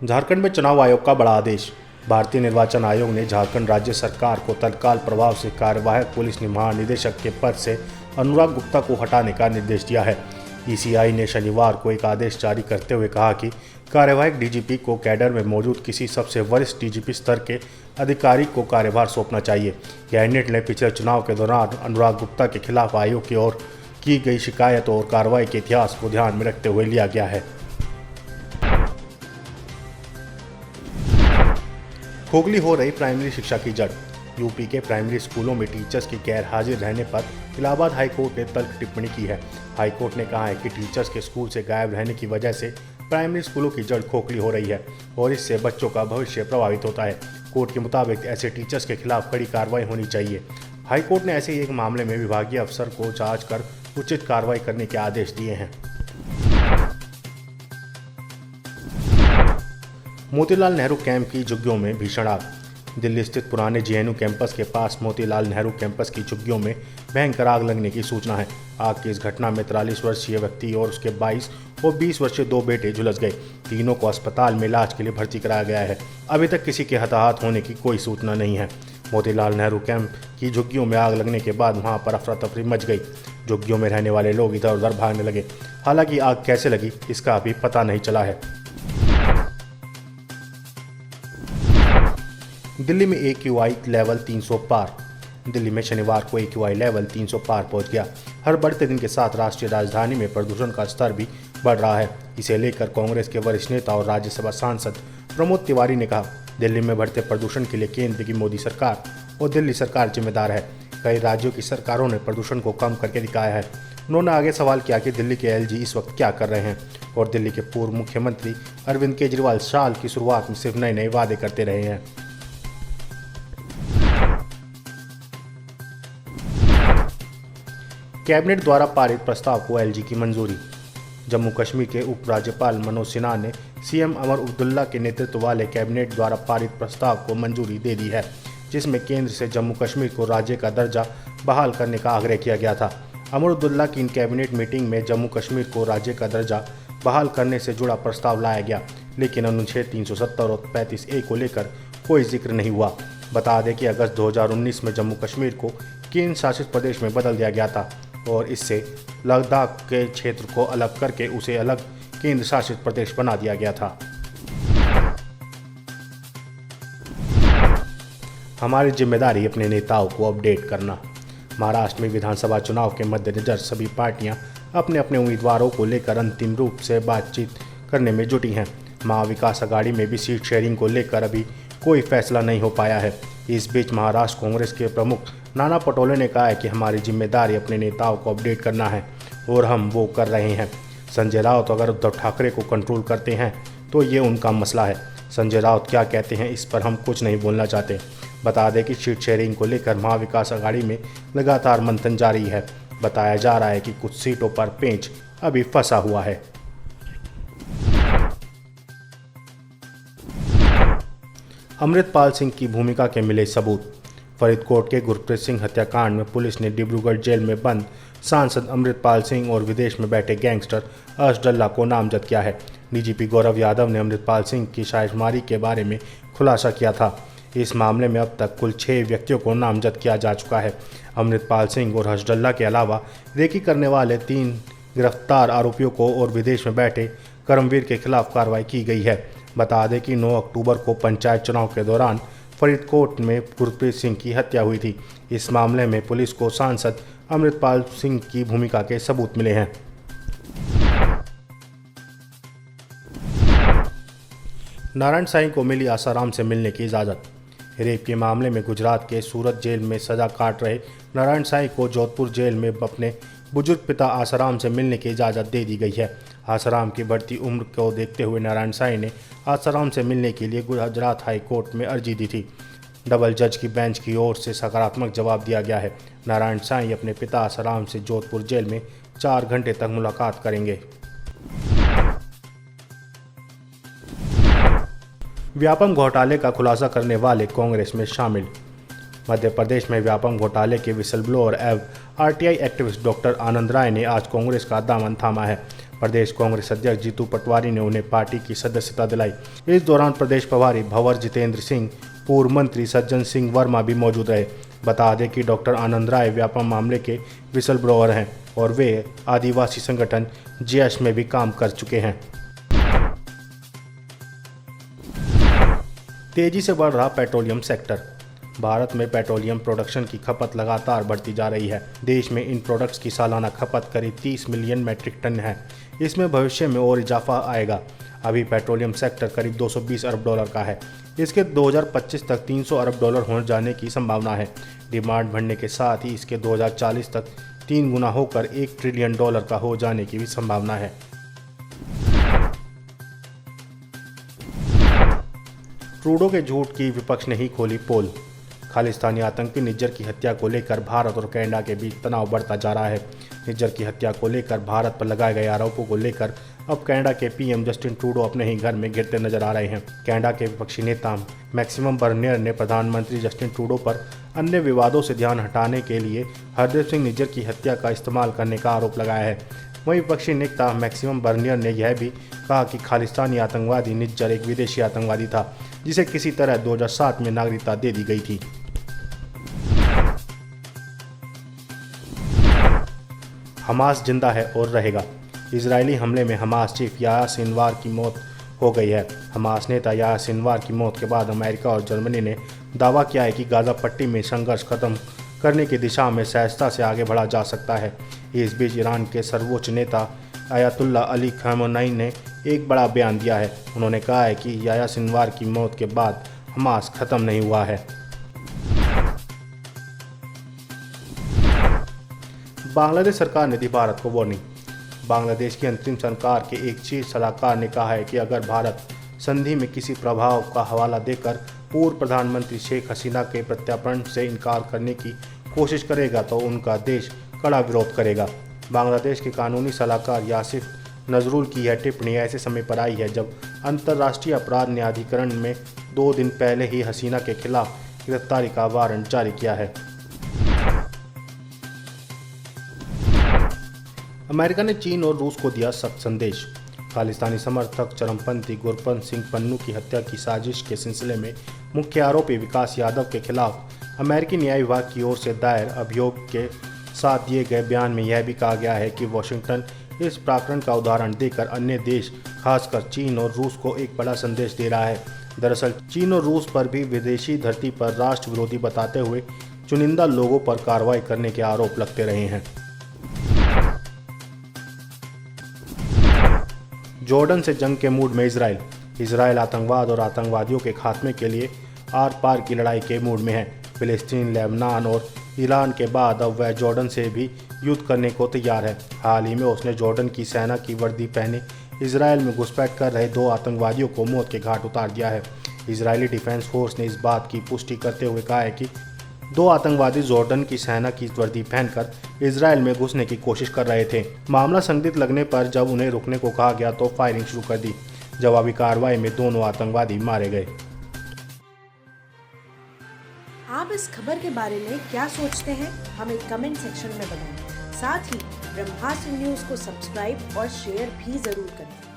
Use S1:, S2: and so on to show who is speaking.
S1: झारखंड में चुनाव आयोग का बड़ा आदेश। भारतीय निर्वाचन आयोग ने झारखंड राज्य सरकार को तत्काल प्रभाव से कार्यवाहक पुलिस महानिदेशक के पद से अनुराग गुप्ता को हटाने का निर्देश दिया है। ईसीआई ने शनिवार को एक आदेश जारी करते हुए कहा कि कार्यवाहक डीजीपी को कैडर में मौजूद किसी सबसे वरिष्ठ डीजीपी स्तर के अधिकारी को कार्यभार सौंपना चाहिए। यह निर्णय पिछले चुनाव के दौरान अनुराग गुप्ता के खिलाफ आयोग की ओर की गई शिकायत और कार्रवाई के इतिहास को ध्यान में रखते हुए लिया गया है। खोखली हो रही प्राइमरी शिक्षा की जड़। यूपी के प्राइमरी स्कूलों में टीचर्स की गैर हाजिर रहने पर इलाहाबाद हाईकोर्ट ने तल्ख टिप्पणी की है। हाईकोर्ट ने कहा है कि टीचर्स के स्कूल से गायब रहने की वजह से प्राइमरी स्कूलों की जड़ खोखली हो रही है और इससे बच्चों का भविष्य प्रभावित होता है। कोर्ट के मुताबिक ऐसे टीचर्स के खिलाफ कड़ी कार्रवाई होनी चाहिए। हाईकोर्ट ने ऐसे ही एक मामले में विभागीय अफसर को जांच कर उचित कार्रवाई करने के आदेश दिए हैं। मोतीलाल नेहरू कैंप की झुग्गियों में भीषण आग। दिल्ली स्थित पुराने जेएनयू कैंपस के पास मोतीलाल नेहरू कैंपस की झुग्गियों में भयंकर आग लगने की सूचना है। आग की इस घटना में 43 वर्षीय व्यक्ति और उसके 22 और 20 वर्षीय 2 बेटे झुलस गए। तीनों को अस्पताल में इलाज के लिए भर्ती कराया गया है। अभी तक किसी के हताहत होने की कोई सूचना नहीं है। मोतीलाल नेहरू कैंप की झुग्गियों में आग लगने के बाद वहां पर अफरा तफरी मच गई। झुग्गियों में रहने वाले लोग इधर उधर भागने लगे। हालांकि आग कैसे लगी इसका अभी पता नहीं चला है। दिल्ली में AQI लेवल 300 पार। दिल्ली में शनिवार को AQI लेवल 300 पार पहुंच गया। हर बढ़ते दिन के साथ राष्ट्रीय राजधानी में प्रदूषण का स्तर भी बढ़ रहा है। इसे लेकर कांग्रेस के वरिष्ठ नेता और राज्यसभा सांसद प्रमोद तिवारी ने कहा, दिल्ली में बढ़ते प्रदूषण के लिए केंद्र की मोदी सरकार और दिल्ली सरकार जिम्मेदार है। कई राज्यों की सरकारों ने प्रदूषण को कम करके दिखाया है। उन्होंने आगे सवाल किया कि दिल्ली के LG इस वक्त क्या कर रहे हैं और दिल्ली के पूर्व मुख्यमंत्री अरविंद केजरीवाल साल की शुरुआत में सिर्फ नए नए वादे करते रहे हैं। कैबिनेट द्वारा पारित प्रस्ताव को LG की मंजूरी। जम्मू कश्मीर के उपराज्यपाल मनोज सिन्हा ने CM उमर अब्दुल्ला के नेतृत्व वाले कैबिनेट द्वारा पारित प्रस्ताव को मंजूरी दे दी है, जिसमें केंद्र से जम्मू कश्मीर को राज्य का दर्जा बहाल करने का आग्रह किया गया था। उमर अब्दुल्ला की इन कैबिनेट मीटिंग में जम्मू कश्मीर को राज्य का दर्जा बहाल करने से जुड़ा प्रस्ताव लाया गया, लेकिन अनुच्छेद 370 और 35A को लेकर कोई जिक्र नहीं हुआ। बता दें कि अगस्त 2019 में जम्मू कश्मीर को केंद्र शासित प्रदेश में बदल दिया गया था और इससे लद्दाख के क्षेत्र को अलग करके उसे अलग केंद्र शासित प्रदेश बना दिया गया था। हमारी जिम्मेदारी अपने नेताओं को अपडेट करना। महाराष्ट्र में विधानसभा चुनाव के मद्देनजर सभी पार्टियां अपने अपने उम्मीदवारों को लेकर अंतिम रूप से बातचीत करने में जुटी हैं। महाविकास अघाड़ी में भी सीट शेयरिंग को लेकर अभी कोई फैसला नहीं हो पाया है। इस बीच महाराष्ट्र कांग्रेस के प्रमुख नाना पटोले ने कहा है कि हमारी जिम्मेदारी अपने नेताओं को अपडेट करना है और हम वो कर रहे हैं। संजय राउत अगर उद्धव ठाकरे को कंट्रोल करते हैं तो ये उनका मसला है। संजय राउत क्या कहते हैं इस पर हम कुछ नहीं बोलना चाहते। बता दें कि सीट शेयरिंग को लेकर महाविकास अघाड़ी में लगातार मंथन जारी है। बताया जा रहा है कि कुछ सीटों पर पेंच अभी फंसा हुआ है। अमृतपाल सिंह की भूमिका के मिले सबूत। फरीदकोट के गुरप्रीत सिंह हत्याकांड में पुलिस ने डिब्रूगढ़ जेल में बंद सांसद अमृतपाल सिंह और विदेश में बैठे गैंगस्टर अर्श डल्ला को नामजद किया है। DGP गौरव यादव ने अमृतपाल सिंह की शायशमारी के बारे में खुलासा किया था। इस मामले में अब तक कुल 6 व्यक्तियों को नामजद किया जा चुका है। अमृतपाल सिंह और अर्श डल्ला के अलावा रेकी करने वाले 3 गिरफ्तार आरोपियों को और विदेश में बैठे करमवीर के खिलाफ कार्रवाई की गई है। बता दें कि 9 अक्टूबर को पंचायत चुनाव के दौरान फरीदकोट में गुरप्रीत सिंह की हत्या हुई थी। इस मामले में पुलिस को सांसद अमृतपाल सिंह की भूमिका के सबूत मिले हैं। नारायण साईं को मिली आसाराम से मिलने की इजाज़त। रेप के मामले में गुजरात के सूरत जेल में सजा काट रहे नारायण साईं को जोधपुर जेल में अपने बुजुर्ग पिता आसाराम से मिलने की इजाज़त दे दी गई है। आसाराम की बढ़ती उम्र को देखते हुए नारायण साईं ने आसाराम से मिलने के लिए गुजरात हाई कोर्ट में अर्जी दी थी। डबल जज की बेंच की ओर से सकारात्मक जवाब दिया गया है। नारायण साईं अपने पिता आसाराम से जोधपुर जेल में 4 घंटे तक मुलाकात करेंगे। व्यापम घोटाले का खुलासा करने वाले कांग्रेस में शामिल। मध्य प्रदेश में व्यापम घोटाले के विसल ब्लोअर एवं RTI एक्टिविस्ट डॉक्टर आनंद राय ने आज कांग्रेस का दामन थामा है। प्रदेश कांग्रेस अध्यक्ष जीतू पटवारी ने उन्हें पार्टी की सदस्यता दिलाई। इस दौरान प्रदेश प्रभारी भंवर जितेंद्र सिंह, पूर्व मंत्री सज्जन सिंह वर्मा भी मौजूद रहे। बता दें कि डॉक्टर आनंद राय व्यापम मामले के विसल ब्लोअर हैं और वे आदिवासी संगठन जेएस में भी काम कर चुके हैं। तेजी से बढ़ रहा पेट्रोलियम सेक्टर। भारत में पेट्रोलियम प्रोडक्शन की खपत लगातार बढ़ती जा रही है। देश में इन प्रोडक्ट्स की सालाना खपत करीब 30 मिलियन मैट्रिक टन है। इसमें भविष्य में और इजाफा आएगा। अभी पेट्रोलियम सेक्टर करीब 220 अरब डॉलर का है। इसके 2025 तक 300 अरब डॉलर हो जाने की संभावना है। डिमांड बढ़ने के साथ ही इसके 2040 तक 3 गुना होकर 1 ट्रिलियन डॉलर का हो जाने की भी संभावना है। ट्रूडो के झूठ की विपक्ष ने ही खोली पोल। खालिस्तानी आतंकी निज्जर की हत्या को लेकर भारत और कनाडा के बीच तनाव बढ़ता जा रहा है। निज्जर की हत्या को लेकर भारत पर लगाए गए आरोपों को लेकर अब कनाडा के पीएम जस्टिन ट्रूडो अपने ही घर में गिरते नजर आ रहे हैं। कनाडा के विपक्षी नेता मैक्सिम बर्नियर ने प्रधानमंत्री जस्टिन ट्रूडो पर अन्य विवादों से ध्यान हटाने के लिए हरदीप सिंह निज्जर की हत्या का इस्तेमाल करने का आरोप लगाया है। वहीं विपक्षी नेता मैक्सिम बर्नियर ने यह भी कहा कि खालिस्तानी आतंकवादी निज्जर एक विदेशी आतंकवादी था जिसे किसी तरह 2007 में नागरिकता दे दी गई थी। हमास जिंदा है और रहेगा। इजरायली हमले में हमास चीफ याह्या सिनवार की मौत हो गई है। हमास नेता याह्या सिनवार की मौत के बाद अमेरिका और जर्मनी ने दावा किया है कि गाजा पट्टी में संघर्ष खत्म करने की दिशा में सहजता से आगे बढ़ा जा सकता है। इस बीच ईरान के सर्वोच्च नेता अयातुल्ला अली खमेनी ने एक बड़ा बयान दिया है। उन्होंने कहा है कि याह्या सिनवार की मौत के बाद हमास खत्म नहीं हुआ है। बांग्लादेश सरकार ने दी भारत को वार्निंग। बांग्लादेश की अंतरिम सरकार के एक शीर्ष सलाहकार ने कहा है कि अगर भारत संधि में किसी प्रभाव का हवाला देकर पूर्व प्रधानमंत्री शेख हसीना के प्रत्यार्पण से इनकार करने की कोशिश करेगा तो उनका देश कड़ा विरोध करेगा। बांग्लादेश के कानूनी सलाहकार यासिफ नजरुल की यह टिप्पणी ऐसे समय पर आई है जब अंतर्राष्ट्रीय अपराध न्यायाधिकरण में 2 दिन पहले ही हसीना के खिलाफ गिरफ्तारी का वारंट जारी किया है। अमेरिका ने चीन और रूस को दिया सख्त संदेश। खालिस्तानी समर्थक चरमपंथी गुरपंत सिंह पन्नू की हत्या की साजिश के सिलसिले में मुख्य आरोपी विकास यादव के खिलाफ अमेरिकी न्याय विभाग की ओर से दायर अभियोग के साथ दिए गए बयान में यह भी कहा गया है कि वाशिंगटन इस प्रकरण का उदाहरण देकर अन्य देश खासकर चीन और रूस को एक बड़ा संदेश दे रहा है। दरअसल चीन और रूस पर भी विदेशी धरती पर राष्ट्र विरोधी बताते हुए चुनिंदा लोगों पर कार्रवाई करने के आरोप लगते रहे हैं। जॉर्डन से जंग के मूड में इजराइल आतंकवाद और आतंकवादियों के खात्मे के लिए आर पार की लड़ाई के मूड में है। फिलिस्तीन, लेबनान और ईरान के बाद अब वह जॉर्डन से भी युद्ध करने को तैयार है। हाल ही में उसने जॉर्डन की सेना की वर्दी पहने इजराइल में घुसपैठ कर रहे 2 आतंकवादियों को मौत के घाट उतार दिया है। इजरायली डिफेंस फोर्स ने इस बात की पुष्टि करते हुए कहा है कि 2 आतंकवादी जॉर्डन की सेना की वर्दी पहनकर इजराइल में घुसने की कोशिश कर रहे थे। मामला संदिग्ध लगने पर जब उन्हें रुकने को कहा गया तो फायरिंग शुरू कर दी। जवाबी कार्रवाई में दोनों आतंकवादी मारे गए।
S2: आप इस खबर के बारे में क्या सोचते हैं, हमें कमेंट सेक्शन में बताएं। साथ ही ब्रह्मास्त्र न्यूज को सब्सक्राइब और शेयर भी जरूर करें।